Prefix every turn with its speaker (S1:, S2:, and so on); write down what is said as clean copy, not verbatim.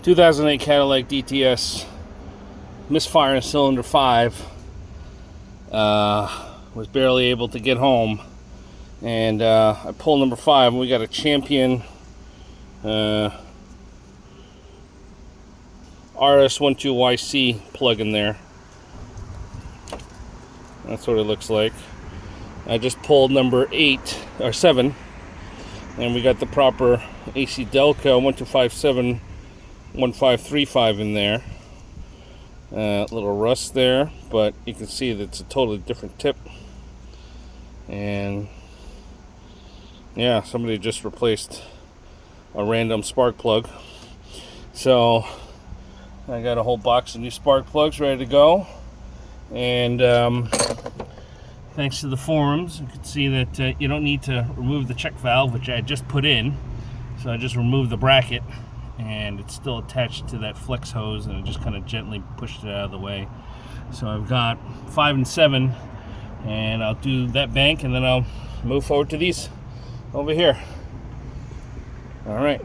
S1: 2008 Cadillac DTS Misfire in cylinder 5. Was barely able to get home, and I pulled number 5, and we got a Champion RS12YC plug in there. That's what it looks like. I just pulled number 8 or 7, and we got the proper AC Delco 1257 1535 in there. Little rust there, but you can see that it's a totally different tip. And yeah, somebody just replaced a random spark plug. So I got a whole box of new spark plugs ready to go. And thanks to the forums, you can see that you don't need to remove the check valve, which I just put in. So I just removed the bracket, and it's still attached to that flex hose, and I just kind of gently pushed it out of the way. So I've got 5 and 7, and I'll do that bank, and then I'll move forward to these over here. All right.